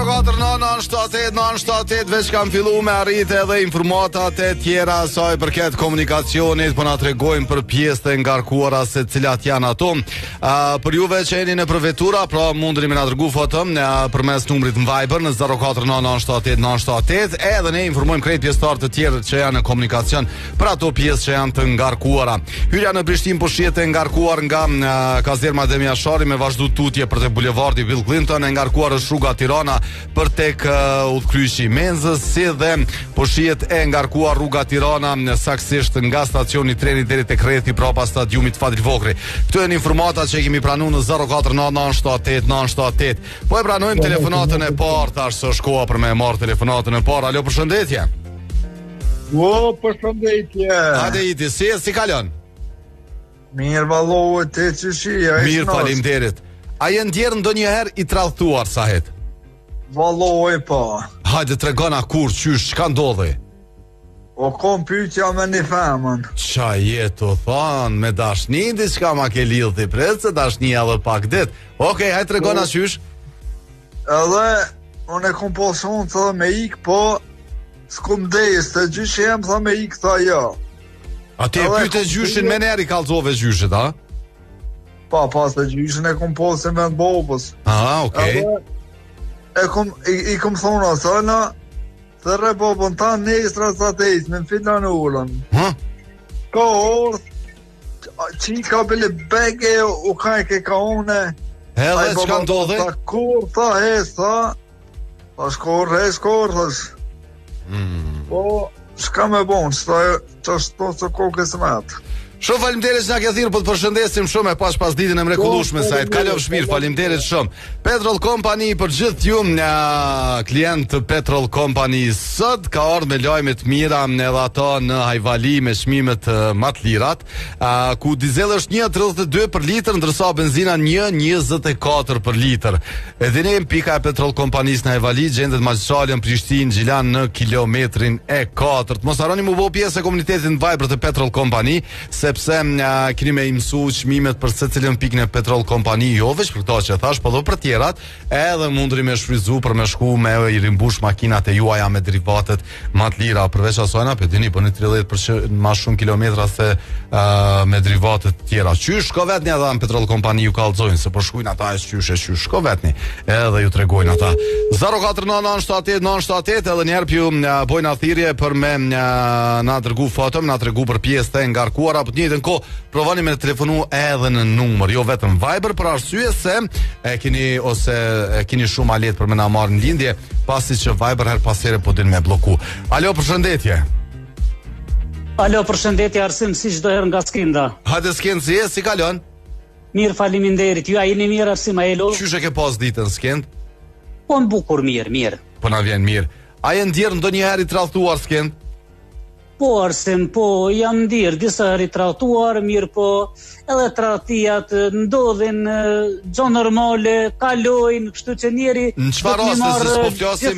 049 veç kam fillu me arrit edhe informatat e tjera saj përket komunikacionit, po na tregojnë për pjesët e ngarkuara se cilat janë ato. Për juve që jeni në përvetura, pra mundeni me na dërgu foto përmes numrit në Viber në 049 edhe ne informojmë krejt pjesëtarë të tjerë që janë në komunikacion për ato pjesë që janë të ngarkuara. Hyrja në Prishtinë po shihet e ngarkuar nga kazerma Ademi Ashari me vazhdu tutje për te bulevardi Bill Clinton, e ngarkuar është rruga Tirana për tek udhkryqi Menzës, si dhe po shihet e ngarkuar rruga Tirana saktësisht nga stacioni i trenit deri tek rrethi prapa stadiumit Fadil Vogri. Këto janë informatat që kemi pranuar në 049 Po e pranojmë telefonatën e parë, tash është koha për me marr telefonatën e parë. Alo, përshëndetje. Përshëndetje. Hajde iti, si kalon? Mirë vallohet te çëshia. Mirë, faleminderit. A je ndjerë ndonjëherë i tradhtuar sahet? Vallohet po. Hajde tregona kur, qysh, çka ndodhi? O kom pyetja me një femën. Qa jetu thonë, me dashni diçka ma ke lidhë, pret se dashni edhe pak dit. Okej, hajde tregona qysh. Edhe unë e kom posun të dhe me ik, po s'kum dejës të gjyshi jem të me ik tha jo. A ti e pyte gjyshin me neri kalzove gjyshit, a? Pa, pas të gjyshin e kom posin me në bobës. Okej. I kom thonë asana, të re bobën ta nesra sa të ejtë, me në filan ullën. Ka orth, qika bile bege, u kajke ka une. Edhe çka ndodhi? Ta kur, tha hes, ta shkor, thash. Po, shka me bon, që ashtu të kokës matë. Shumë faleminderit që na ke thirrë, po të përshëndesim shumë e pas ditën e mrekullueshme sa kalofsh mirë, faleminderit shumë. Petrol Company për gjithë ju klient të Petrol Company sot ka ardhur me lajme të mira edhe ato në Hajvali me çmimet më të lirat, ku dizeli është 1.32 për litër, ndërsa benzina 1.24 për litër. Edhe ne pika e Petrol Companisë në Hajvali gjendet Magjicali në Prishtinë, Gjilan në kilometrin e 4. Mos harroni mu bë pjesë e komunitetit në Viber të Petrol Company, sepse keni me imësu çmimet për secilën pikën e Petrol Company, jo veç për këto që thash, po edhe për tjerat, edhe mundri me shfryzu për me shku me i rimbush makinat e juaja me derivatet më të lira, përveç asojna, për dini, për në 30% ma shumë kilometra se me derivatet tjera. Qysh, shko vetni edhe në Petrol Company ju kalzojnë, se për shkujnë ata e qysh, shko vetni, edhe ju tregojnë ata. 049 edhe njerë pju bojnë athirje për me na dërgu foto, na tregu për pjesë të ngarkuara, për njëjtën kohë provoni me telefonu edhe në numër, jo vetëm Viber, për arsye se e keni shumë alet për me na marrë në lindje, pasi që Viber her pas here po din me bloku. Alo, përshëndetje. Alo, përshëndetje Arsim, si çdo herë nga Skinda. Hajde Skind, si kalon? Mirë, faleminderit. Ju a jeni mirë Arsim, a jelo? Qysh e ke pas ditën Skind? Po në bukur, mirë. Po na vjen mirë. A je ndjerë ndonjëherë i tradhtuar Skind? Po Arsim, po jam ndirë disa herë i tradhtuar, mirë, po edhe tradhtijat ndodhin gjo normale, kalojnë, kështu që njeri në çfarë raste se s'po flasim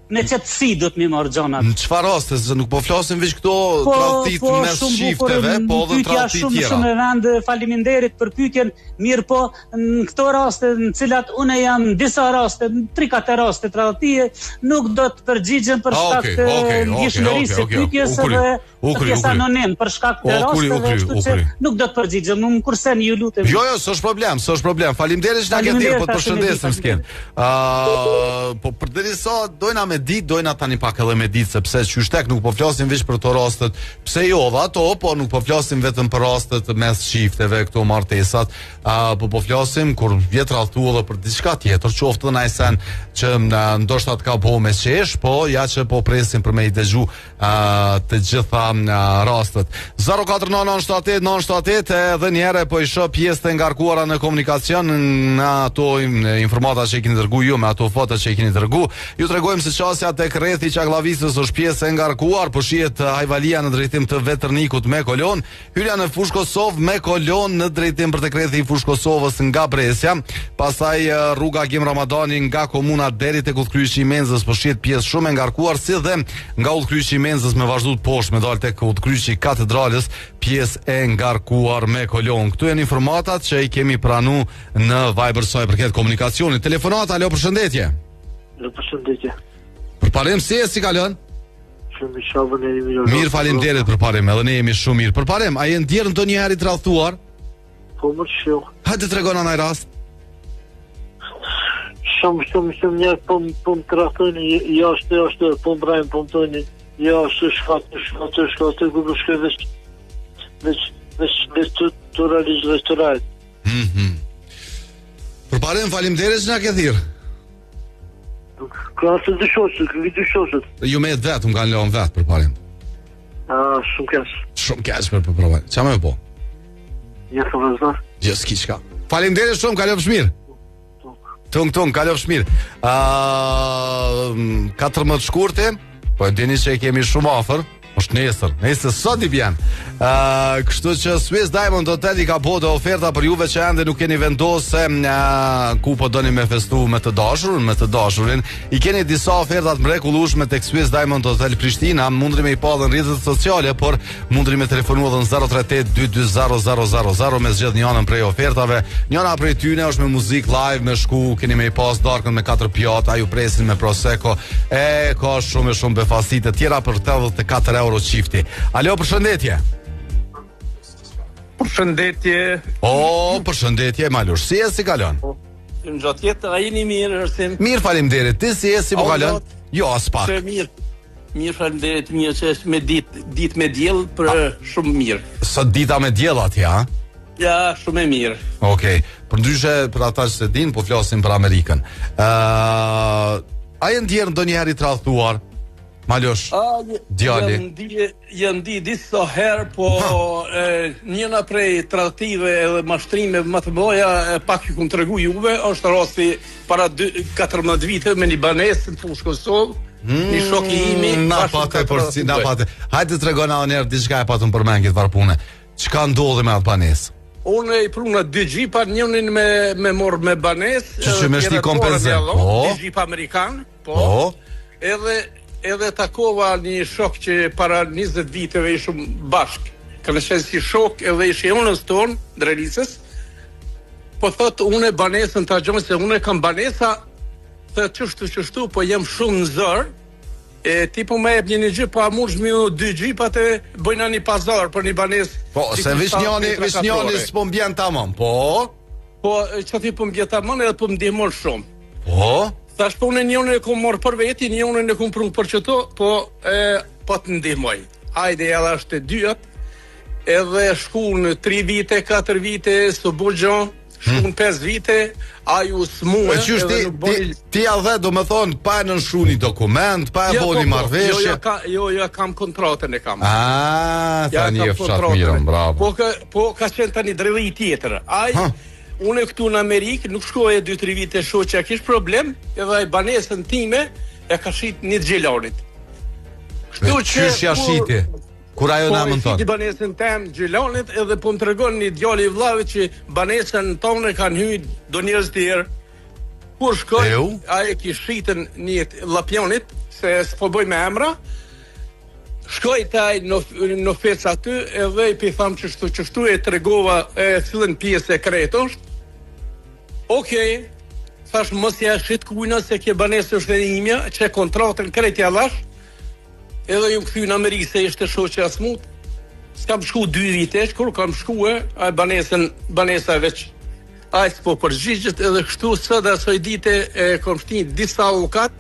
me qetësi do të mi marrë gjonat. Në çfarë raste se nuk po flasim veç këto tradhtit mes shifteve, po edhe tradhtit tjera. Shumë rand, faleminderit për pyetjen, mirë, po në këto raste në cilat unë jam në disa raste, në 3-4 raste tradhtie, nuk do të përgjigjem për shkak të ndjeshmërisë së pyetjes edhe pjesë anonim për shkak të rasteve, kështu që nuk do të përgjigjem, më kurseni ju lutem. Jo, s'është problem. Faleminderit që na ke thirrur, po të përshëndesim Skin. Po përderisa dojna me ditë, dojna tani pak edhe me ditë, sepse qyshtek nuk po flasim veç për to rastet, pse jo dhe ato, po nuk po flasim vetëm për rastet mes shifteve, këto martesat, po flasim kur vjet radhtu edhe për diçka tjetër, qoftë edhe najsen që ndoshta të ka bo me qesh, po ja që po presim për me i dëgju të gjitha rastet. 049 edhe njëre po i shoh pjesë të ngarkuara në komunikacion në ato informata që i keni dërgu ju, me ato foto që i keni dërgu. Ju tregojmë se qasja tek rrethi Çaklavisës është pjesë e ngarkuar, po shihet Hajvalia në drejtim të Veternikut me kolon, hyrja në Fushë Kosovë me kolon në drejtim për tek rrethi i Fushë Kosovës nga Bresja, pastaj rruga Gim Ramadani nga komuna deri tek udhkryqi i Menzës, po shihet pjesë shumë e ngarkuar, si dhe nga udhkryqi i Menzës me vazhdu të poshtë me dal tek udhkryqi i Katedralës, pjesë e ngarkuar me kolon. Këtu janë informatat që i kemi pranu në Viber sa i përket komunikacionit. Telefonata, alo, përshëndetje. Përshëndetje. Përparim si kalon? Shumë i shavën e mirë. Mirë, faleminderit përparim, edhe ne jemi shumë mirë. Përparim, a je ndjerë ndonjëherë i tradhtuar? Po më shumë. Hajde tregona ndaj rast. Shumë njerë po më tradhtojnë, jashtë, po më brajnë, po më tojnë, jashtë, shkatë, ku më shkoj veç të realizë veç të rajtë. Përparim, faleminderit që na ke thirrë. Ka asë dy shoqët. Ju me vetë, më kanë lënë vetë përparim. Shumë kesh. Shumë keq për përprovën. Qa me po? Ja të vëznar. Gjë s'ki qka. Faleminderit shumë, kalofsh mirë. Tung, kalofsh mirë. 14 shkurti, po e dini që e kemi shumë afër. është nesër sot i vjen. Kështu që Swiss Diamond Hotel i ka bërë oferta për juve që ende nuk keni vendosë ku po doni me festu me të dashurin. I keni disa ofertat mrekullueshme tek Swiss Diamond Hotel Prishtina. Mundri me i pa dhe në rrjetet sociale, por mundri me telefonu edhe në 038-220-000 me zgjedh një anën prej ofertave. Njëna prej tyne është me muzik live, me shku, keni me i pas darkën me 4 pjata, ju presin me prosecco, ka shumë befasite tjera për 84 euro qifti. Alo, përshëndetje. Përshëndetje. Përshëndetje, Malush. Si kalon? Në gjatë jetë, a jeni mirë, Ersin? Mirë, faleminderit. Ti si po kalon? Jo, as pak. Mirë, faleminderit, mirë që është me ditë me diell, për shumë mirë. Sot dita me diell atje, ha? Ja, shumë e mirë. Okej. Për ndryshe, për ata që se din, po flasim për Amerikën. A jenë ndjerë ndonjëherë i tradhtuar? Malush, djali. Janë di disa herë, po njëna prej tradhtive edhe mashtrime më të mëdha pak ju kum tregu juve, është rasti para 14 vite me një banesë në fushë Kosovë, një shok i imi. Na pate. Hajde tregona onër diçka e patun përmend këtë varpune. Çka ndodhi me atë banesë? Unë i pruna 2 gjipa, njënin me morë me banesë. Që me shti kompenzim. 2 gjipa amerikan, edhe takova një shok që para 20 viteve ishëm bashkë. Kanë qenë si shok edhe ishë unës tonë, Drelisës. Po thotë, une banesën të agjonë se une kam banesa, të qështu, po jem shumë në zërë, ti po me ebë një gjipë, pa mund shmi 2 gjipat e bëjna një pazar për një banesë. Po, se vishnjoni s'po mbjen tamam, po? Po, që ti po mbjen tamam edhe po mdihmon shumë. Po? Thash po unë njënë e kom morë për veti, njënë e kom prunë për qëto, po të ndihmoj. Hajde edhe është e dyat, edhe shku në 3 vite, 4 vite, së bëgjon, shku në 5 vite, aju s'muë. Ti a dhe do me thonë, pa e nënshu një dokument, pa e bo një marveshje? Jo, kam kontratën e kam. Ta një fshat mirën, bravo. Po ka qenë ta një drejli tjetër. Unë këtu në Amerikë nuk shkoje 2-3 vite shoqja kish problem, edhe ai banesën time e ka shit një xhelanit. Kështu që ja shiti. Kur ajo na mënton. Po banesën tem xhelanit edhe po më tregon një djalë i vllavit që banesën tonë kanë hyrë do njerëz të tjerë. Kur shkoj, ai e kish shitën një llapionit se s'po bëj me emra. Shkoj taj në fec aty edhe i pi tham qështu e tregova cilën pjesë e kretë është. Okej, thash mos ja shit kujna se kje banesë është e imja, që kontratën kretja lash, edhe ju këthy në Amerikë se ishte shoqja smut, s'kam shku 2 vite, kur kam shku a banesa veç, a i s'po përgjigjët edhe kështu së dhe asoj dite kom shtin disa avokat,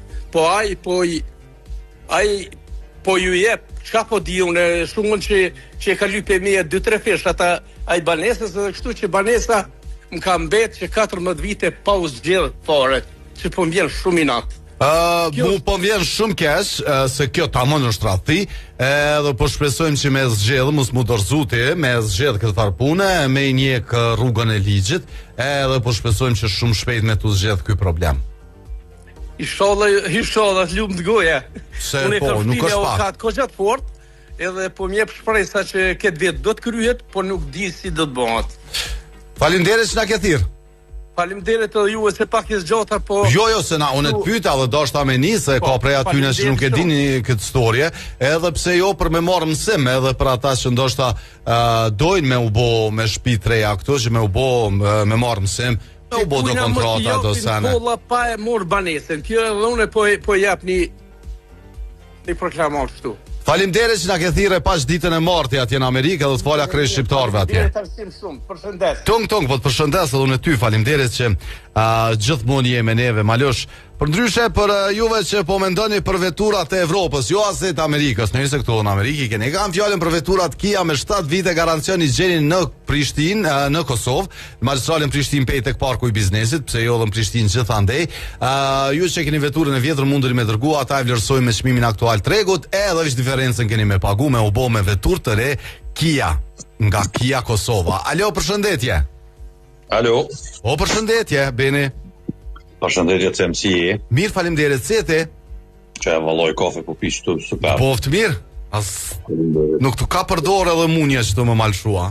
po ju jep, çka po di unë, shumën që e ka lype me 2-3 fesh ata ai banesës, edhe kështu që banesa më ka mbet që 14 vite pa u zgjedh fare, që po mbjen shumë i natë. Mu po vjen shumë keq se kjo tamam është tradhti, edhe po shpresojmë që me zgjedh mos mu dorzuti, me zgjedh këtë farë pune, me i njek rrugën e ligjit, edhe po shpresojmë që shumë shpejt me tu zgjedh ky problem. Inshallah, lumë të goja. Se po, nuk është pak. Unë e ko gjatë fort, edhe po mjep shpresa që këtë vetë do të kryhet, po nuk di si do të bëhat. Faleminderit që na ke thirr. Faleminderit edhe juve se pak e zgjata, po... Jo, se na, unë të pyeta dhe do shta me një, se ka prej atyne që nuk e dini këtë storje, edhe pse jo për me marë mësim, edhe për ata që ndoshta dojnë me u bo me shtëpi treja këtu, që me u bo me marë mësim, me u bo do kontrata, do sene. Kolla pa e morë banesën, kjo edhe une po jap një proklamat këtu. Faleminderit që na ke thirrë pas ditën e martë atje në Amerikë dhe të fala krejt shqiptarëve atje. Tung, po të përshëndes edhe unë ty, faleminderit që gjithmonë je me neve, Malosh. Përndryshe për juve që po mendoni për veturat e Evropës, jo as të Amerikës, nëse këtu në Amerikë keni kam fjalën për veturat Kia me 7 vite garancion i gjenin në Prishtinë, në Kosovë, në magistralin Prishtinë pej tek parku i biznesit, pse jo edhe në Prishtinë gjithandej. Ju që keni veturën e vjetër mundeni me dërgu, ata e vlerësojmë me çmimin aktual tregut, edhe veç diferencën keni me pagu me u bë me veturë të re Kia nga Kia Kosova. Alo, përshëndetje. Alo. O, përshëndetje, Beni. Përshëndetje të mësi e. Mirë, faleminderit, si e ti? Që e valloj kafe po pish të super. Po, të mirë? Nuk të ka përdore edhe munje që të më malshua.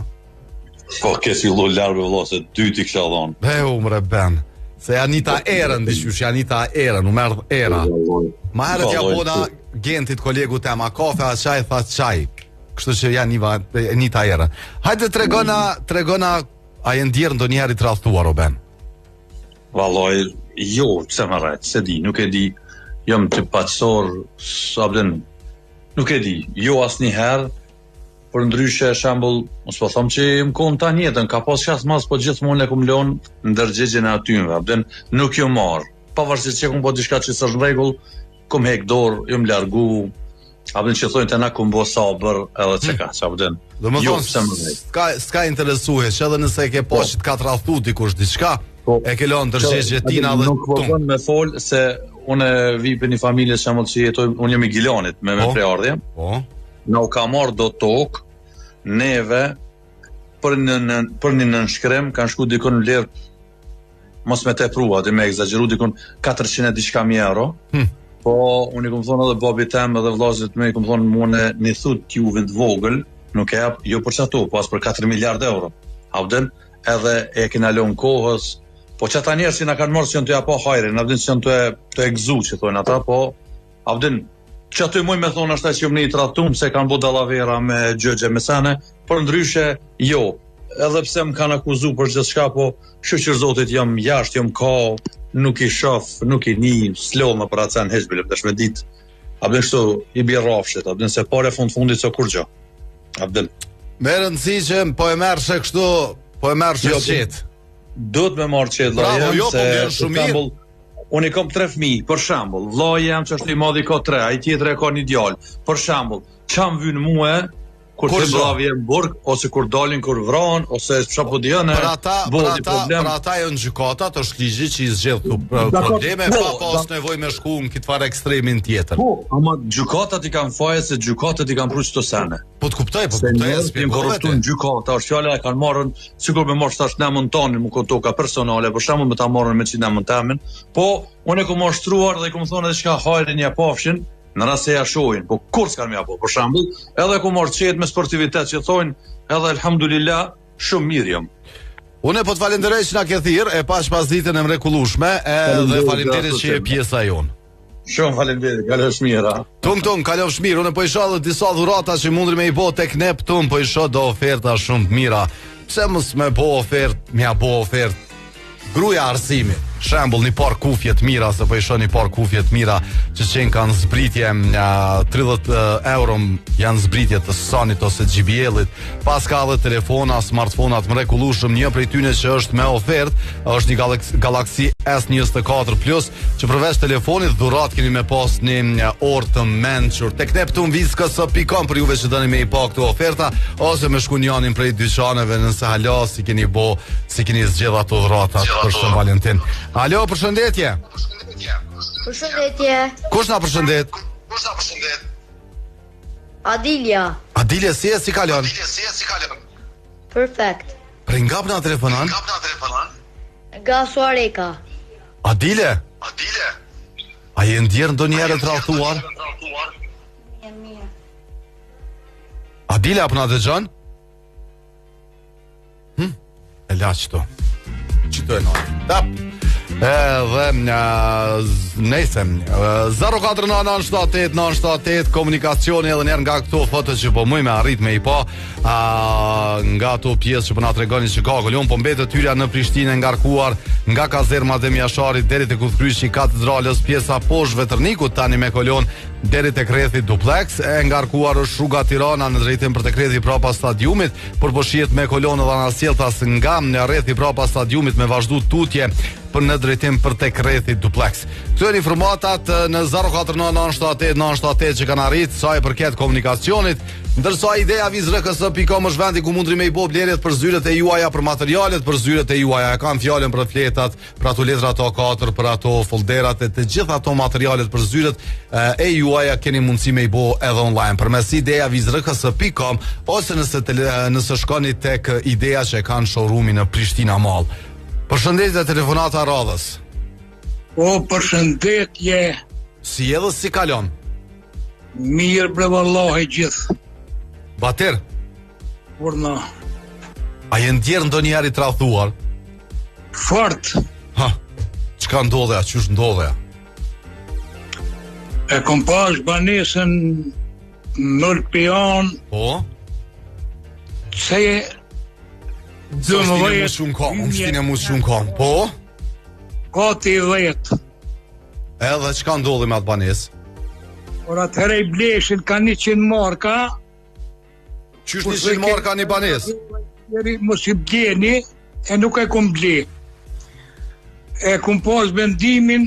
Po, ke fillu largë vëllo se 2 t'i kisha dhonë. Be, umre ben. Se Anita Erën, dishqysh, Anita Erën, u merdh era. Ma herët ja bona gentit kolegu tema kafe, a qaj, tha qaj. Kështu që janë Anita Erën. Hajde tregona, a jenë djerë ndo njëherë i tradhtuar, o ben? Valloj, jo, pëse më rejtë, se di, nuk e di, jam të paqësor, nuk e di, jo as njëherë, për ndryshe shambull, mos po thom që më konë ta njetën, ka pas qas mas, po gjithmonë e kum lonë në dërgjegjen e atymve, abden nuk jo marë, pavarësisht që kum po diçka që së rregull, kum hek dorë, jo më largu, abden që thojnë të na kum bo sabër, edhe që ka, që abden, jo, pëse më rejtë. S'ka interesuhe, që edhe nëse ke po që t'ka tradhtu dikush diçka, e ke lonë dërgjegje tina dhe nuk vëllën me folë se unë vi për një familje që që jetoj, unë jam i Gilanit me preardhje, në u ka marrë do tokë, neve, për një nënshkrem, kanë shku dikon në lirë, mos me te prua, dhe me exageru dikon 400 diçka mijë euro, po unë i këmë thonë edhe babi tem edhe vllazërit me i këmë thonë mune një thut t'juve të vogël, nuk e jap, jo për qato, pas për 4 miliard euro, havden, edhe e kena lonë kohës. Po që ata njerës që nga kanë morë që janë të ja po hajrin, abdin që janë të egzu që thonë ata, po abdin që aty muj me thonë ashtaj që jëmë një i tratum se kanë bu dalavera me gjëgje me sene, për ndryshe jo, edhe pse më kanë akuzu për gjithë shka, po shqyqër zotit jam jashtë, jam ka, nuk i shof, nuk i një, s'lo më për atë sen heqbile, për shme dit, abdin shtu i bje rafshet, abdin se pare fundit so kur gjo, abdin. Me rëndësi që po e merë shë kështu, po e merë shë qetë. Do të me marrë qetë vla jem, se për shambull, unë i kom 3 fëmijë, për shambull, vla jem që është i madhi ka 3, a i tjetër e ka një djallë, për shambull, qam vynë muë, kur të bravi e më burg, ose kur dalin kur vran, ose shapo djene, për ata e në gjykatat, është ligji që i zgjedh probleme, pa pas nevoj me shku në këtë farë ekstremin tjetër. Po, ama gjykatat i kanë faje se gjykatat i kanë pru qëto sene. Po të kuptoj, e spjegohet e. Gjykata, është fjale e kanë marrën, sikur me marrë shtash në montanin, më këto ka personale, për shembull me ta marrën me qinë në montamin, po, unë e ku mashtruar dhe i ku më thonë edhe që ka hajrin një pafshin, në rast se ja shohin, po kur s'kan me apo, për shembull, edhe ku marrë qetë me sportivitet që thonë, edhe alhamdulillah, shumë mirë jam. Unë po të falenderoj që na ke thirr, e pas ditën e mrekullueshme, edhe faleminderit që je pjesa jonë. Shumë faleminderit, kalosh mirë. Tung, kalosh mirë. Unë po i shoh disa dhurata që mundri me i bë tek Neptun, po i shoh do oferta shumë të mira. Pse mos më bë ofertë, më bë ofertë gruaja Arsimi. Shembull, një par kufje të mira, se po i shoh një par kufje të mira që qenë kanë zbritje 30 euro, janë zbritje të Sonit ose JBL-it. Pas ka edhe telefona, smartphone-at mrekullueshëm, një prej tyre që është me ofertë, është një Galaxy S24 Plus, që përveç telefonit dhurat keni me pas një orë të mençur. Tek Neptun Viskas.com për juve që doni me i pa këtu oferta, ose me shkunjanin prej dyqaneve nëse hala si keni zgjedh ato dhuratat për Shën Valentin. Alo, përshëndetje. Përshëndetje. Kush na përshëndet? Adilia, si kalon? Perfekt. Prej nga përna telefonan? Nga Suareka. Adile? A je ndjerë ndo njerë të rallëtuar? Mirë. Adile, apë na dhe gjanë? E la qëto. këtu e noni. Tap. Dhe nejse 049978978 komunikacioni edhe njerë nga këto foto që po muj me arrit me i po nga ato pjesë që po na tregoni që ka Kolion po mbetet hyrja në Prishtinë ngarkuar nga kazermat e Mjasharit deri te Kudkryqi katedralës, pjesa poshtë Vetërnikut tani me Kolion deri tek rrethi Duplex, e ngarkuar është rruga Tirana në drejtim për tek rrethi prapa stadiumit, por po shihet me Kolion edhe anasjelltas nga rrethi prapa stadiumit me vazhdu tutje për në drejtim për tek rrethi Duplex. Këto janë informatat në 049978978 që kanë arrit sa i përket komunikacionit, ndërsa ideja vizrks.com është vendi ku mundri me i bo blerjet për zyret e juaja, për materialet për zyret e juaja. E kanë fjalën për fletat, për ato letrat A4, për ato folderat e të gjitha ato materialet për zyret e juaja keni mundësi me i bo edhe online përmes ideja vizrks.com ose nëse shkoni tek ideja që e kanë showroomin në Prishtina Mall. Përshëndetje telefonata radhës. O, përshëndetje. Si edhe si kalon? Mirë bre vallahi gjithë. Bater? Urna. A jenë djerë ndonjëherë i tradhuar? Fort. Ha, çka ndodhea, qysh ndodhea? E kom pas banesën në Pion. Po? Se Më shtinë mu shumë kom, po? Kati 10. Edhe çka ndodhi me atë banesë? Por atëherë i bleshin ka 100 marka. Qysh 100 marka një banesë? Mos i bleni, e nuk e kom ble. E kom pas vendimin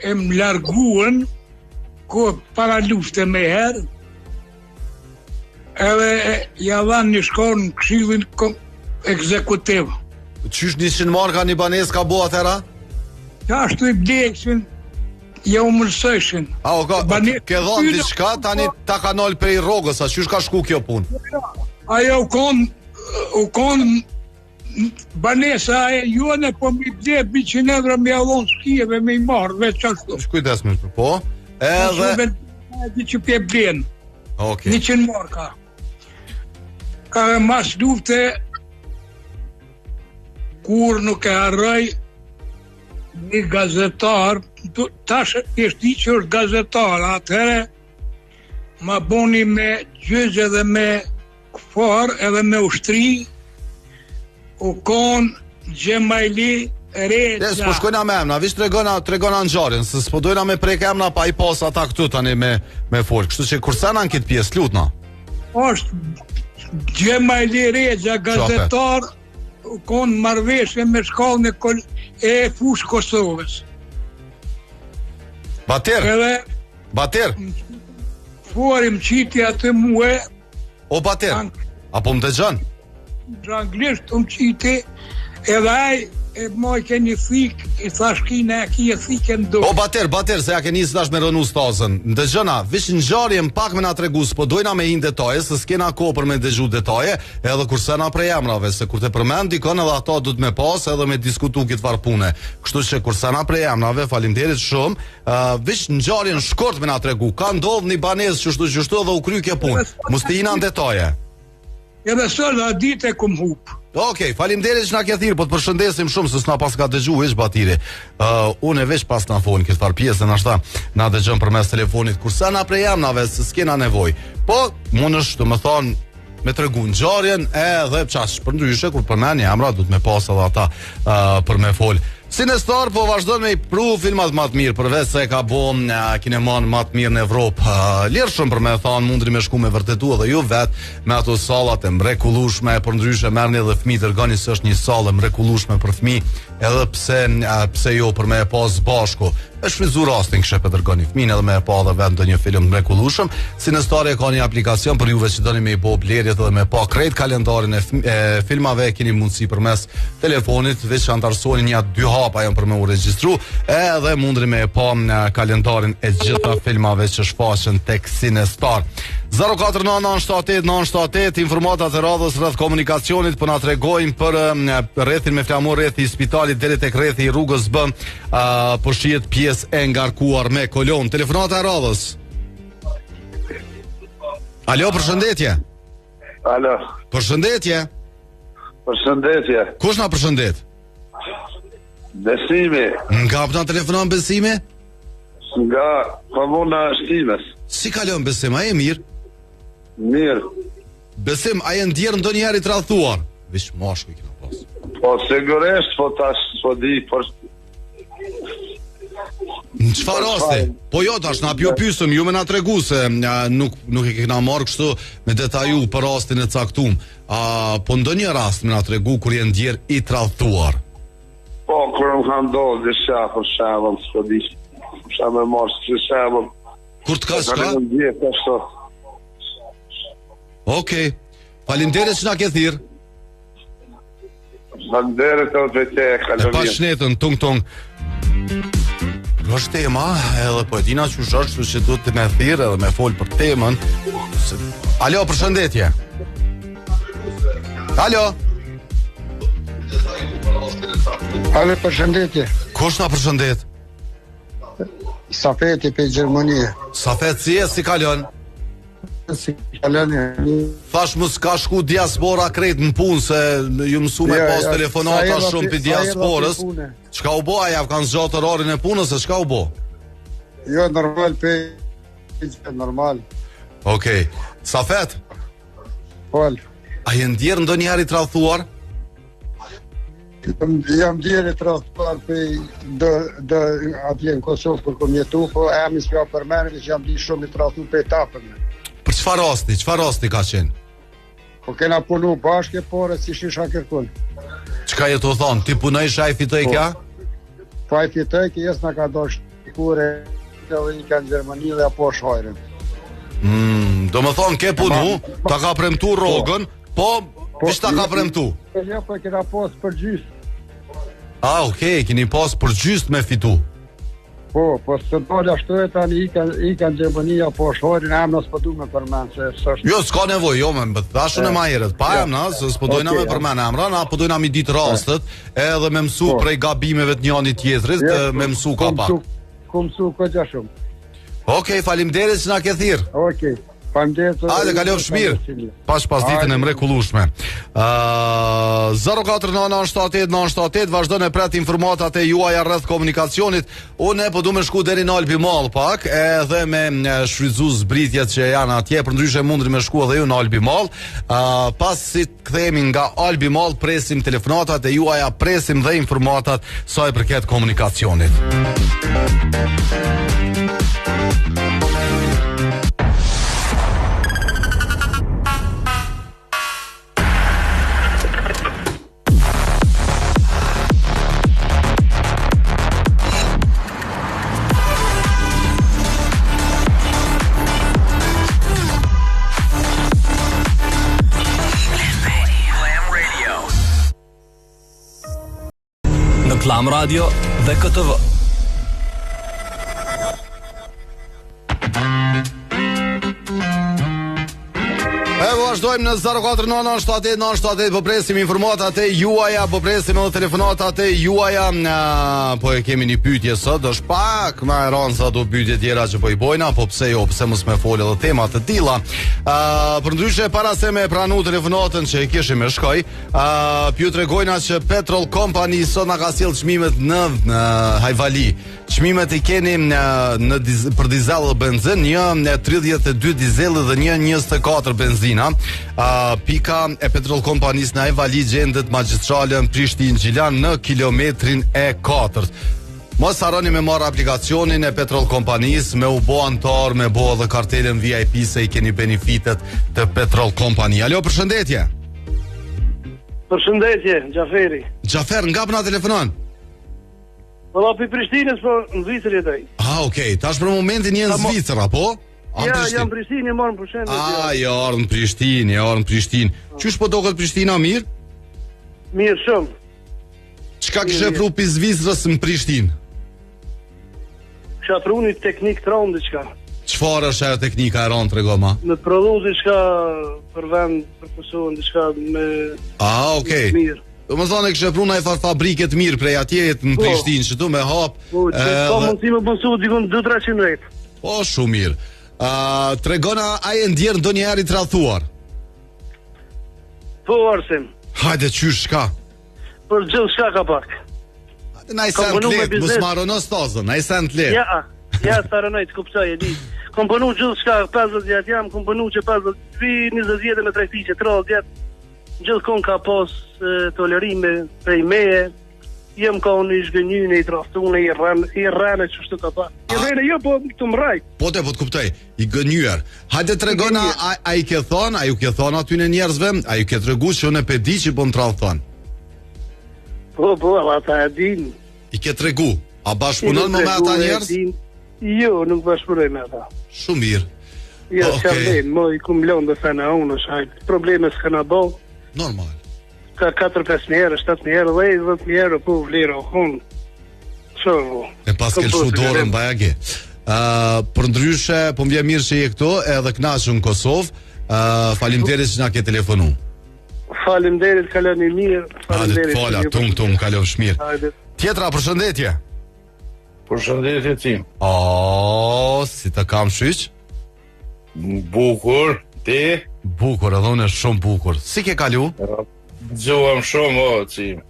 e më larguen ko para lufte me herë. Edhe ja dhanë një shkon në këshillin ekzekutiv. Qysh 100 marka një banesë ka bo atëra? Ja ashtu i bleksin, ja u mërseshin. Ke dhonë diçka, tani ta ka nol prej rrogës, a qysh ka shku kjo punë? Ajo u kon banesa e juane, po mi ble 100 euro me allon shkijeve me i marrë, veç ashtu. Shkujdes me shpër, po? Edhe... Di që pje blen, 100 marka. Ka mas lufte, kur nuk e harroj një gazetar, tash është që është gazetar, atëhere ma boni me gjyqë edhe me këfar edhe me ushtri, u konë Gjemajli Reza. Po shkojna me emna, vish tregona në gjarin, se s'po dojna me prek emna pa i pas ata këtu tani me folk, kështu që kursena në këtë pjesë, lutna. Është Gjemajli Reza, gazetar, konë marveshje me shkallën e fushë Kosovës. Bater? Fuarim qiti atë muhe. O Bater, apo më dëgjon? Anglisht më qiti, edhe aj e moj ke një thik, i thash kine e kje thik e ndo. O Bater, se ja ke njësë dash me rënu stazën. Ndëgjëna, vish në gjarje më pak me na tregu, s'po dojna me hin detaje, se s'kena ko për me dëgju detaje, edhe kurse na prej emrave, se kur te përmend dikon edhe ato du të me pas edhe me diskutu këtë varpune. Kështu që kurse na prej emrave, falimderit shumë, vish në gjarje në shkort me na tregu, ka ndodh një banes qështu edhe u kry kje punë, mus të jina në detaje. Edhe sot a ditë e kum hup. Okej, faleminderit që na ke thirrë, po të përshëndesim shumë se s'na pas ka dëgju hiç Batiri. Unë e veç pas na folën këtë far pjesën ashta, na dëgjon përmes telefonit kurse na prej jamnave se s'kena nevojë. Po, mundesh të më thon me tregu ngjarjen edhe çash, përndryshe kur përmend emra duhet me pas edhe ata për me fol. Sinestar po vazhdon me i pru filmat më të mirë, përveç se ka bo kineman më të mirë në Evropë. Lirshëm për me thonë mundri me shku me vërtetu edhe ju vetë me ato sallat e mrekullueshme, për ndryshe merrni edhe fëmijë dërgoni se është një sallë mrekullueshme për fëmijë, edhe pse jo për me e pas bashku. Është frizur rastin kështu për dërgoni fëmijën edhe me e pa edhe vetë ndonjë film mrekullueshëm. Sinestar ka një aplikacion për juve që doni me i bo blerjet edhe me pa krejt kalendarin e filmave, keni mundësi përmes telefonit veçantarësoni një 2 hapa janë për me u regjistru, edhe mundri me e pa kalendarin e gjitha filmave që shfaqen tek Sinestar. 049978978 informatat e radhës rreth komunikacionit po na tregojnë për rrethin me flamur rrethi i spitalit deri tek rrethi i rrugës B, po shihet pjesë e ngarkuar me kolon. Telefonata e radhës. Alo, përshëndetje. Alo. Përshëndetje. Përshëndetje. Kush na përshëndet? Besimi. Nga përna telefonon Besimi? Nga Pavona Shtimes. Si kalon Besim, a e mirë? Mirë. Besim, a e ndjerë ndonjëherë i tradhtuar? Vish mashku i kena pas. Po sigurisht, po tash po di, por në çfarë raste? Po jo, tash na pyesëm, ju më na tregu se nuk e kena marrë kështu me detaju për rastin e caktuar. Po ndonjë rast më na tregu kur je ndjer i tradhtuar. po kur më kanë ndodhur disa për shembull, s'po di. Sa më mos si shembull. Kur të ka shka? Okej. Faleminderit që na ke thirr. Faleminderit të e pa shnetën, tung. Është tema, edhe po e dina që është që duhet të me thirë edhe me folë për temën. Alo, përshëndetje. Alo. Alo, përshëndetje. Kush na përshëndet? Safeti për Gjermanie. Safet, si kalon? Si kalon e. Thash mu s'ka shku diaspora krejt në punë, se ju mësu me pas telefonata shumë për diasporës. Çka u bo, a javë kanë zgjatë orarin e punës, e çka u bo? Jo, normal, normal. Okej. Safet? Pol. A je ndjerë ndonjëherë i tradhtuar? Jam ndjerë i tradhtuar për atje në Kosovë për kom jetu, po e jam i s'pja përmenëve që jam di shumë i tradhtuar për etapën. Për çfarë rasti ka qenë? Po kena punu bashke, por e si shisha kërkun. Çka je të thonë, ti punoj shaj fitoj kja? Po e fitoj kja, jes në ka do shkure edhe i ka në Gjermani dhe apo shajrën. Do më thonë, ke punu, ta ka premtu rogën, po vish ta ka premtu? Jo, po kena pas për gjysë. Okej, keni pas për gjysë me fitu. Po së dalë ashtu e tani i kanë Gjermani apo shajrën, e më nësë pëdu me përmen, se sështë... Jo, s'ka nevoj, jo, me thashun e ma herët, pa jam na, se s'pëdojna me përmen emra, na pëdojna mi ditë rastet, edhe me mësu prej gabimeve të njani tjetërit, me mësu ka pak. Ku mësu këgja shumë. Okej, falimderit që na ke thirë. Okej. Hajde, kalov shmirë. Pas ditën e mrekullueshme. 049978978 vazhdo në pret informatat e juaja rreth komunikacionit. Unë po du me shku deri në Albi Mall pak, edhe me shfrytzu zbritjet që janë atje, për ndryshe mundri me shku edhe ju në Albi Mall. Pas si kthehemi nga Albi Mall, presim telefonatat e juaja, presim dhe informatat sa i përket komunikacionit. Klam Radio dhe KTV. Vazhdojmë në 049978978, po presim informatat e juaja, po presim edhe telefonatat e juaja. Po e kemi një pyetje sot, është pak më e rëndë sa do pyetje tjera që po i bojna, po pse jo, pse mos më fol edhe tema të tilla. Për ndryshe, para se me pranu telefonatën që e kishim me shkoj, ju tregojna që Petrol Company sot na ka sjell çmimet në Hajvali. Çmimet i keni për dizel dhe benzin, një 32 dizel dhe një 24 benzina. Pika e Petrol Kompanis në Hajvali gjendet magjistralën Prishtinë-Gjilan në kilometrin e 4. Mos harroni me marrë aplikacionin e Petrol Kompanis, me u bo antar, me bo dhe kartelën VIP se i keni benefitet të Petrol Company. Alo, përshëndetje. Përshëndetje, Gjaferi. Gjafer, nga përna telefonon? Valla për Prishtinës, po në Zvicër jetoj. Okej, tash për momentin një në Zvicër, apo? Ja, jam Prishtinë, e marrë më përshëndetje. Ja, orë në Prishtinë. Qysh po doket Prishtina, mirë? Mirë, shumë. Çka kishe pru për Zvicrës në Prishtinë? Kisha pru një teknik të rëndë, diçka. Çfarë është ajo teknika e rëndë, trego ma? Me të prodhu diçka për vend, për pësuën, diçka me... Okej. Mirë. Do më thonë e kështë pru në e fabriket mirë prej atjejet në Prishtinë, që tu me hap... Po, që ka mundësi me pësu, dikun 200-300 rejtë. Po, shumë mirë. Tregona, a e ndjerë ndo njëherë i tradhtuar? Po, Arsim. Hajde, qysh, shka? Për gjithë shka ka pak. Na i sen të letë, mos marrë në stazën, na i sen të letë. Ja, sa rënoj të kuptoj, e di. Kom punu gjithë shka 50 vjetë jam, kom punu që 20 vjetë me tregti që 30 vjetë, gjithë kon ka pos tolerime prej meje, jem ka unë i shgënjyne, i trastune, i rrane që shtu ka pa. I rrane jo, po të mrajt. Po të kuptoj, i gënyër. Hajde të regona, a i ke thonë, a ju ke thonë aty në njerëzve, a ju ke të regu që unë e pedi që po më trallë thonë? Po, ata e din. I ke të regu, a bashkëpunon me ata njerëz? Jo, nuk bashkëpunoj me ata. Shumë mirë. Jo, që avlen, mo i kum lonë dhe thana unë, shajt, probleme s'kana bo. Normal. Ka 4-5 njerë, 7 njerë, 10 njerë, po vlerë, unë. Shumë. E pas ke lëshu dorën, bajage. Për ndryshe, po mbje mirë që je këto, edhe knaqë në Kosovë, falimderit që na ke telefonu. Falimderit, kalon i mirë. Falimderit. Fala, tung, kalon shmirë. Tjetra, përshëndetje. Përshëndetje tim. Si të kam shyq? Bukur, ti? Bukur, edhe unë e shumë bukur. Si ke kalu? Gjuam shumë, cim.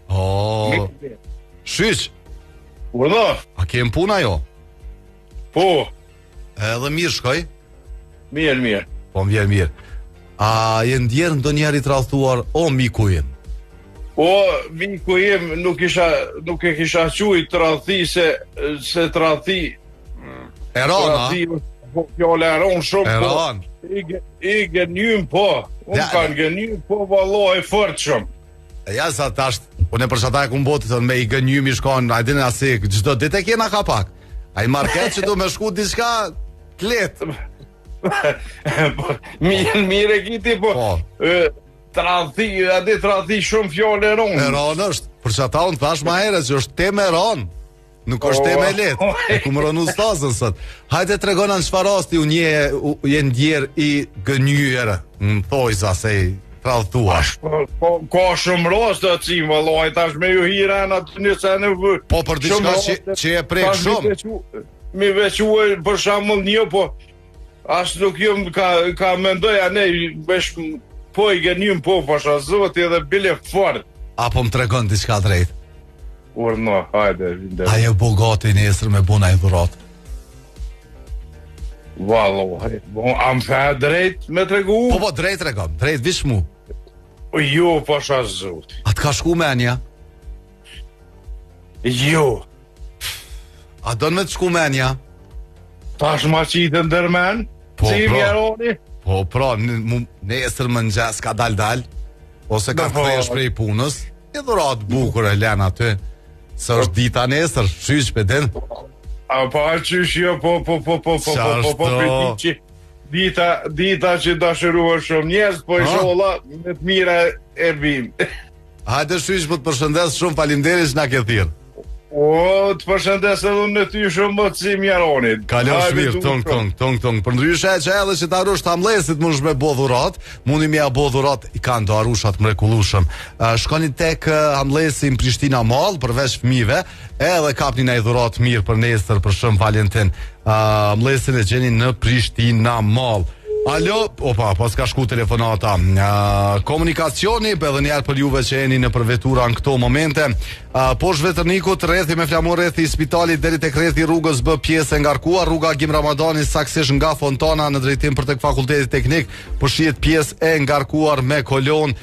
Shyq? Urdo? A kem puna jo? Po. Edhe mirë shkoj? Mirë. Po më vjen mirë. A je ndjerë ndo njerë i trallëtuar, o miku im? O, miku im nuk e kisha quj trallëti se trallëti. Erona? Fjole eron shumë Eron. Po. I gënjym po. Unë kanë gënjym po valloj fort shumë. Ja sa tash, unë për çata e kum botë thon me i gënjym i shkon, a dini asi çdo ditë e kena kapak. Ai market që do me shku diçka klet. Mirë kiti po. Tradhi shumë fjole eron. Eron është, për çata unë thash më herët që është temë eron. Nuk është temë e lehtë. E ku më rënë ustazën sot. Hajde tregona në çfarë rasti unë je ndjer i gënyer. Më thoj sa se trallëtuar. Ka shumë raste cim vallai tash me ju hiran aty nëse në po për diçka që e prek shumë. Mi veçuar për shembull një po as nuk jam ka mendoja ne vesh po i gënjym po pasha zoti edhe bile fort. Apo më tregon diçka drejt. Urno, hajde. Ajo bogati nesër me buna i dhurat. Vallai, am fa drejt me tregu? Po drejt tregom, drejt vish mu. Jo, pasha zot. A të ka shku menja? Jo. A do në të shku menja? Tash ma qitë ndërmen? Po pra, nesër më nxes ka dal, ose ka kthesh prej punës, i dhurat bukur e len aty. Së është dita nesër, shyq për den. A pa qysh jo, po, dita që dashëruar shumë njerëz, po i sholla me të mira e bim. Hajde shyq, po të përshëndes shumë, faleminderit që na ke thirr. O, të përshëndes edhe unë në ty shumë më të si mjaronit. Kalon shmirë, tong. Për ndryshe që edhe që të arush të amlesit mund shme bo dhurat, mundi me a bo dhurat i kanë do arushat mrekullushëm. Shkoni tek amlesi në Prishtina Mall, përveç fëmive, edhe kapni na i dhurat mirë për nesër për Shën Valentin. Amlesin e gjeni në Prishtina Mall. Alo, po s'ka shku telefonata. Komunikacioni, edhe njerë për juve që jeni në përvetura në këto momente. Po Zhvetërnikut, rrethi me flamur rrethi i spitalit deri tek rrethi rrugës B pjesë e ngarkuar, rruga Gim Ramadani saksisht nga Fontana në drejtim për tek Fakulteti Teknik, po shihet pjesë e ngarkuar me kolon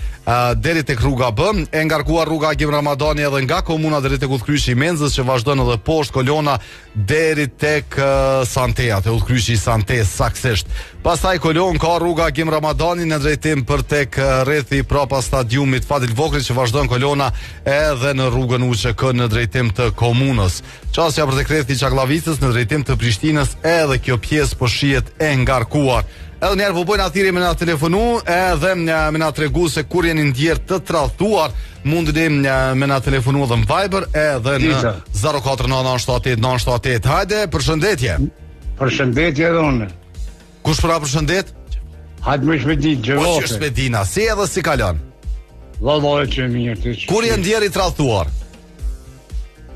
deri tek rruga B, e ngarkuar rruga Gim Ramadani edhe nga komuna deri tek udhkryqi i Menzës që vazhdon edhe poshtë kolona deri tek Santea, te udhkryqi i Santes saksisht. Pastaj kolon ka rruga Gim Ramadani në drejtim për tek rrethi prapa stadiumit Fadil Vokri që vazhdon kolona edhe në rrugën UÇK në drejtim të komunës. Qasja për tek rrethi Çaklavicës në drejtim të Prishtinës, edhe kjo pjesë po shihet e ngarkuar. Edhe njerë po bojnë athiri me na telefonu, edhe me na tregu se kur jeni ndjerë të tradhtuar, mundini me na telefonu edhe në Viber, edhe në 04997898. Hajde, përshëndetje. Përshëndetje edhe unë. Kush pra përshëndet? Hajde me Shmedin, Gjevote. Po që Shmedina, si edhe si kalon? Vallaj që mirë. Kur je ndjerë i tradhtuar?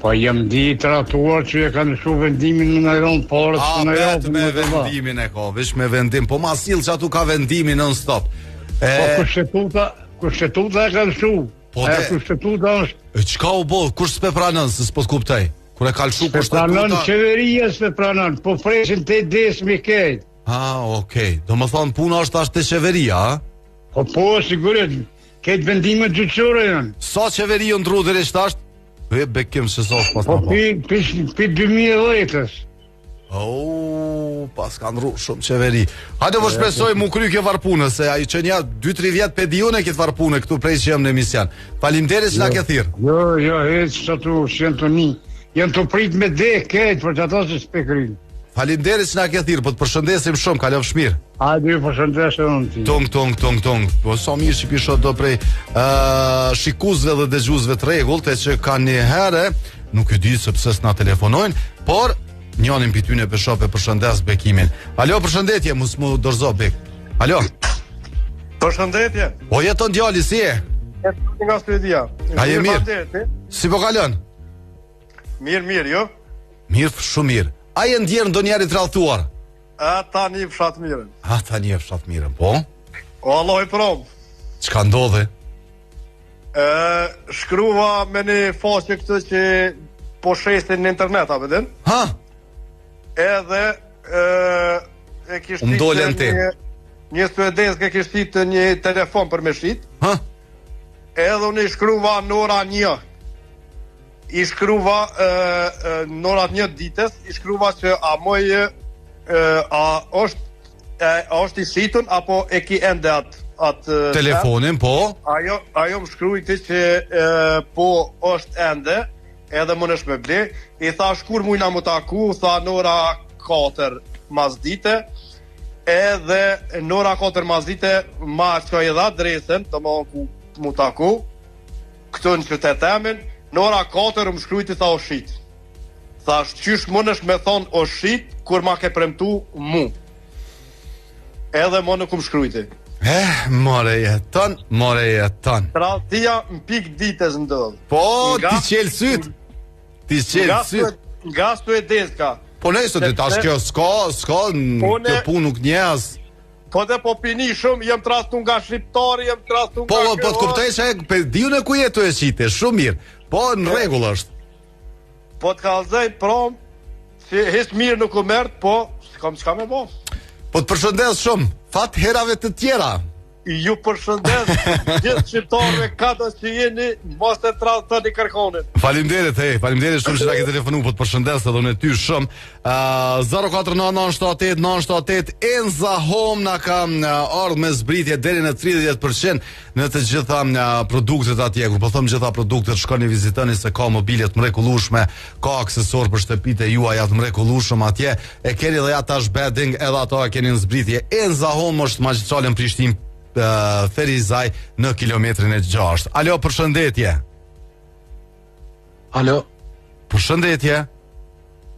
Po jem di i tradhtuar që e kanë shu vendimin në ajon parë. Vetë me vendimin e ka, vesh me vendim, po ma sill që atu ka vendimin non stop. Po kushtetuta e kanë shu. Po kushtetuta është. Çka u bë? Kush s'pe pranon se s'po kuptoj? Kur e ka lshu kushtetuta. Pranon qeveria s'pe pranon, po presin te desmi kejt. Okej. Domethënë puna është tash te qeveria, a? Po, sigurisht. Këtë vendimet gjyqësore janë. Sa qeveri u ndru deri tash? Bekim se sa pas. Po pi 2010-s. Pas ka ndru shumë qeveri. Hajde po shpresoj mu kry kjo varpunë, se ai që nja 2-3 vjet pe diune këtë varpunë këtu prej që jam në emision. Faleminderit që na ke thirr. Jo, çatu shentoni. Janë të prit me dekë këtë për ato që s'pekrin. Faleminderit që na ke thirr, po të përshëndesim shumë, kalofsh mirë. Hajde ju përshëndesim unë ti. Tong. Po sa mirë që pisho do prej shikuesve dhe dëgjuesve të rregullt, që kanë një herë, nuk e di se pse s'na telefonojnë, por njënin për ty në peshop e përshëndes Bekimin. Alo, përshëndetje, mos mu dorzo Bek. Alo. Përshëndetje. O jeton djali, si e? Nga studia. A je mirë? Si po kalon? Mirë, jo? Mirë, shumë mirë. A je ndjerë ndonjëri të rallëtuar? Ta një fshat mirën. Po? O, Allah i prom. Çka ndodhe? Shkruva me një faqe këtë që po shesin në internet, a vedin? Ha? Edhe e kishtit një suedes ke kishtit një telefon për me shit. Ha? Edhe unë i shkruva në ora 1. I shkruva në ora 1 ditës, i shkruva që a moj a është i shitun apo e ki ende atë telefonin, po? Ajo më shkrujti që po është ende, edhe më nësh me ble, i tha shkur mujna më taku, tha në ora 4 mas dite, edhe në ora 4 mas dite ma që i dha adresën, të më ku më taku, këtë në qytetemin, në ora 4 më shkrujti tha o shit. Tha qysh më nësh me thonë o shit, kur ma ke premtu mu. Edhe më në kumë shkrujti. More jeton. Tradhtia në pik ditës ndodh. Po, ti qelë syt. Nga Suedeska. Po nëjse të tash kjo s'ka në punë nuk njës. Po dhe po pini shumë, jem trastu nga shqiptari, jem trastu nga... Po të kuptoj që e diu në ku jetu e qite, shumë mirë. Po në regull është. Po të kalzaj prom, që hisë mirë nuk u mërtë, po s'kam qka me bo. Po të përshëndes shumë, fat herave të tjera. Ju përshëndes gjithë shqiptarëve kato që jeni, mos e të një kërkonin. Faleminderit shumë që na ke telefonu, po të përshëndes edhe në ty shumë. 049978978 Enza Home na ka ardhur me zbritje deri në 30% në të gjitha produktet atje. Kur po them gjitha produktet, shkoni vizitoni se ka mobile të mrekullueshme, ka aksesorë për shtëpitë juaja të mrekullueshëm atje. E keni edhe atash bedding, edhe ato e keni në zbritje. Enza Home është magjistrale në Prishtinë, Ferizaj në kilometrin e 6. Alo, përshëndetje. Alo. Përshëndetje.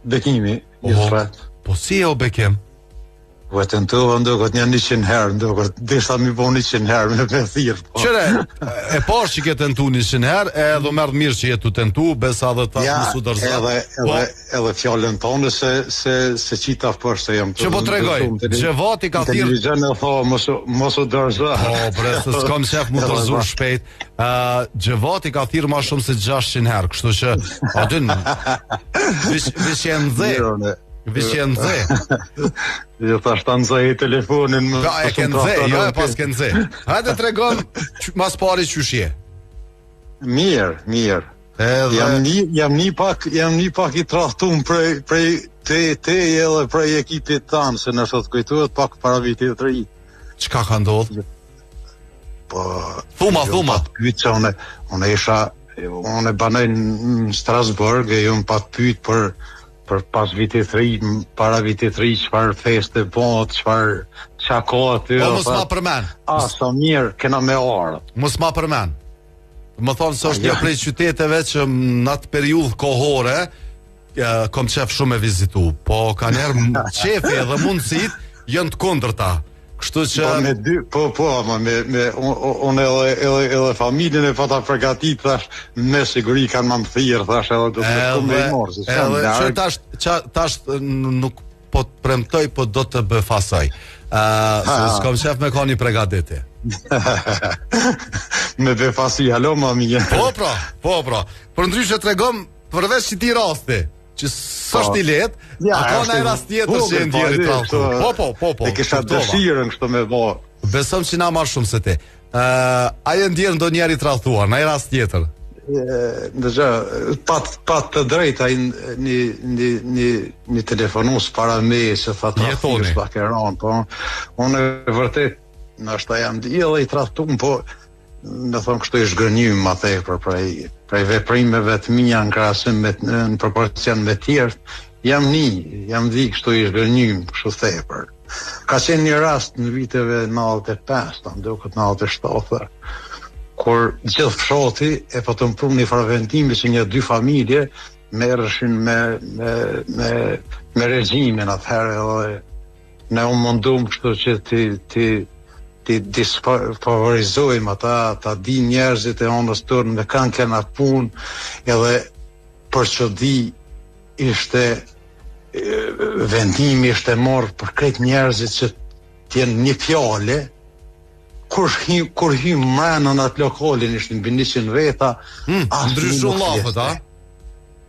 Bekimi, po si e o Bekim? Po e tentova ndokët një 100 herë, ndokët desha mi po 100 herë me thirr. Qëre, e pash që ke tentu 100 herë, edhe merr mirë që jetu tentu, besa dhe ta mësu dërzat. Edhe fjallën tonë se qita për se jam të... Që po të regoj, Gjevati ka thirë... Televizion e tha, mos u dërzat. Po, bre, se s'kam shef mu dërzur shpejt. Gjevati ka thirë ma shumë se 600 herë, kështu që... Adin, vishjen dhe... Vishjen dhe. Jo ta shtan zë telefonin më. Ja, e ken zë, jo e pas ken zë. Hajde tregon mas pari çushje. Mirë. Jam një pak i trahtum prej te edhe prej ekipit tanë, se në sot kujtohet pak para vitit të ri. Çka ka ndodhur? Po, thuma. Pyet unë banoj në Strasburg e jam pa pyet për pas vitit 3, para vitit 3, çfarë feste bot, çfarë ka aty. Po mos ma përmend. Sa mirë kena me ardh. Mos ma përmend. Më thonë se është një prej qyteteve që në atë periudhë kohore kom qef shumë me vizitu, po ka njerë qefi edhe mundësit jënë të kundërta. Kështu që... Unë edhe familjen e pata përgatit, thash, me siguri kanë më thirr, thash, edhe do të këmë i morë. Edhe që tash nuk po të premtoj, po do të bëfasoj. Se s'kom qef me ka një pregaditi. Me befasi halo ma mirë. Po pra. Për ndryshe tregom përveç që ti raste që s'është i lehtë, ka një rast tjetër që e ndjeri tradhtuar. Po. E kisha dëshirën kështu me bë. Besom që na më shumë se ti. A e ndjer ndonjëri tradhtuar, në një rast tjetër? Ndëgja, pat të drejt ai një telefonus para me që tha tradhtuar pak e ran, po unë vërtet nështë jam dhe i tradhtuar, po në thonë kështu i shgërnjym atë prej veprimeve të mia në krahasim në proporcion me tjerë, jam dhi kështu i shgërnjym kështu thepër. Ka qenë një rast në viteve 95, ndoket 97, kur gjithë fshati e po të mprum një farvendimi që një dy familje merreshin me regjimin atëherë, edhe ne u mundum kështu që ti disfavorizojmë ata di njerëzit e onës tërë me kanë kena punë, edhe për që di ishte vendimi ishte morë për krejt njerëzit që t'jenë një fjale, kur hym mrenë në atë lokalin ishtë në bindishin veta, ndryshun lafët, a?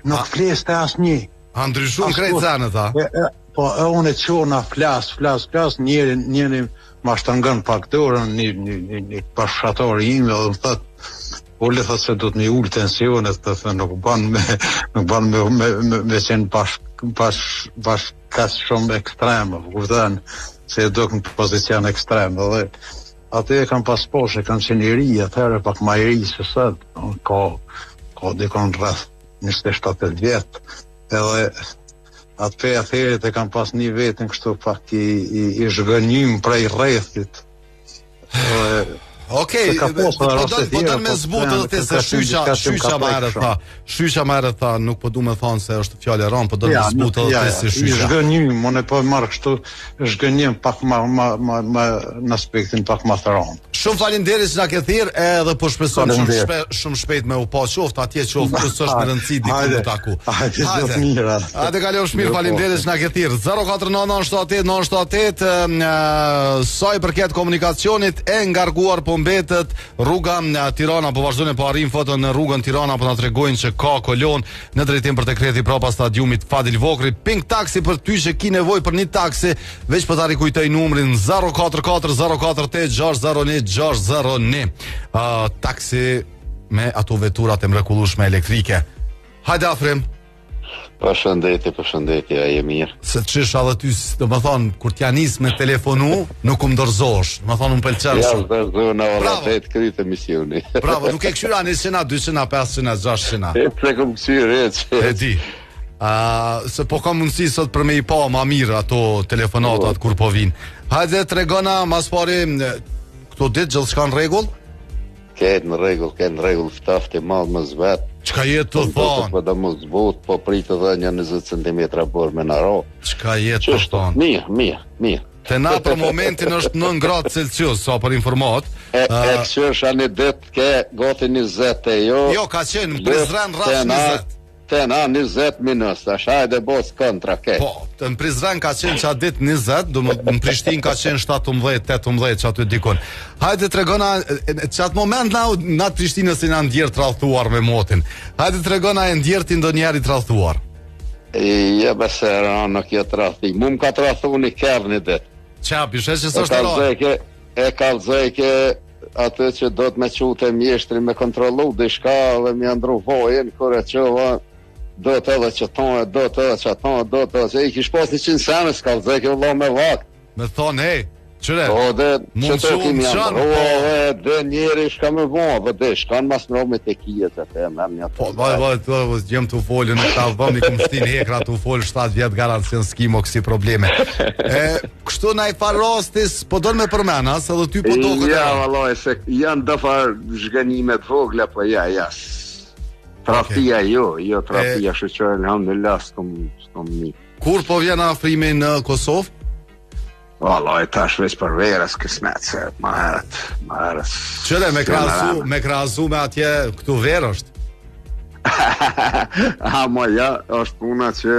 Nuk fleste asë një. Ndryshun krejt zanët, a? Po, unë e qona flas, njeri ma shtëngën pak dorën, një bashkëtatori ime, dhe më thët, Ole thot se do të një ullë tensionet, të thë nuk ban me qenë bashkës shumë ekstremë, kupton se do në pozicion ekstrem, dhe atë e kam pas poshë, kam qenë i ri, atëherë pak ma i ri se sëtë, ka dikon rreth 27 vjetë, edhe atë pe atëherit e kam pas një vetën kështu pak i zhgënjim prej rrethit, Okej, po dënë me zbutë dhe të se shyqa ma herë tha, nuk po du me thonë se është fjallë e ronë, po dënë me zbutë dhe të se shyqa. I zhgënjim, unë e po marrë kështu, zhgënjim pak në aspektin pak ma të ronë. Shumë falinderit që na ke thirë, edhe po shpeson shumë shpejt me u pa qoftë, atje qoftë kësë është me rëndësi diku në taku. Hajde kalon shmirë, falinderit që na ke thirë. 049978978, sa i përket komunikacionit e ngarkuar po mbetet rruga Tirana, po vazhdojnë po arrim foton në rrugën Tirana, po na tregojnë që ka kolon në drejtim për Tekreti prapa stadiumit Fadil Vokri. Pink taksi për ty që ki nevojë për një taksi, veç po ta rikujtoj numrin 044048601. Taksi me ato veturat e mrekullueshme elektrike. Hajde Afrim. Përshëndetje, a je mirë. Se të qisha dhe ty, do më thonë, kur t'ja nisë me telefonu, nuk më dorëzosh. Do më thonë, më pëlqen shumë. Ja, dorëzona, olatet, krytë emisioni. Bravo, nuk e këshyra 100, 200, 500, 600. E të kom këshyre, e di. Se po kam mundësi sot për me i pa ma mirë ato telefonatat kur po vinë. Hajde, tregona, mas pari, këto ditë gjithë shka në regull? Ketë në regull, ftafti malë më zvetë. Qka jetë të thonë? Po da më zbut, po pritë dhe një 20 cm bërë me në ro. Qka jetë të thonë? Mirë. Te na për momentin është 9 gradë Celsius, sa për informat. E këshësha një ditë ke goti 20 e jo. Jo, ka qenë, në Prizren rrash 20. Te na 20 minus, asha e dhe bos kontra ke. Po, në Prizren ka qenë që a ditë 20, në Prishtin ka qenë 17-18 që aty dikon. Hajde të regona, që atë moment na Prishtinës i na ndjerë të rallëthuar me motin. Hajde të regona e ndjerë të ndonjeri të rallëthuar. Ja, bese rana nuk jetë të rallëthi. Mu më ka të rallëthu një kërë një ditë. Qapi, shë që së është rallë? E kalzojke atë që do të me qute mjeshtri me kontrolu dhe shka dhe me andru vojën, kore që do të edhe që tonë, do të edhe që tonë, do të edhe që i kish pas 100 sene, s'ka vëzhe kjo vëllo me vakt. Me thonë, hej, qëre, që të kimi janë, dhe njeri shka me vonë, dhe shka në mas mërë me të kijet, e me një të vëllë. Gjem të folë, në ta vëmë i këmë shtin hekra të folë 7 vjetë garancion s'kimo kësi probleme. Kështu na i farë rastis, po do në me përmena, se dhe ty po do këtë. Ja, valoj, se janë dëfar zhgënimet vogla, po ja, trafia jo trafia shëqërën alhamdulillah s'kom një. Kur po vjen afrimi në Kosovë? Vallaj, tash veç për verës kësmet, se ma herët. Qëre, me krahasu me atje këtu verë është? Mo ja, është puna që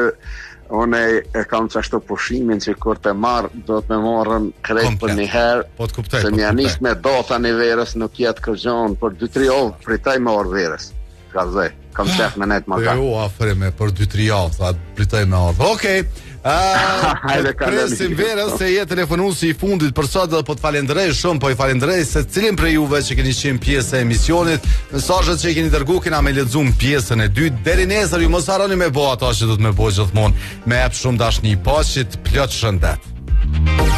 Unë e kam qashtu pushimin që kur të marrë, do të me morën krejt për një herë, se mja nisë me data një verës, nuk jetë kërgjohën për 2-3 javë, pritaj me orë verës. Ka zej, kam qef me netë ma ka. Jo, afreme, për 2-3 javë, sa pritaj me orë. Okej. Presim verës se je telefonuesi i fundit për sot dhe po të falenderej shumë, po i falenderej se cilin për juve që keni qenë pjesë e emisionit, mesazhet që i keni dërguar kena me lexuar pjesën e dytë. Deri nesër ju mos harroni me bëu ato që do të më bëj gjithmonë. Me jap shumë dashni, paqit, plot shëndet.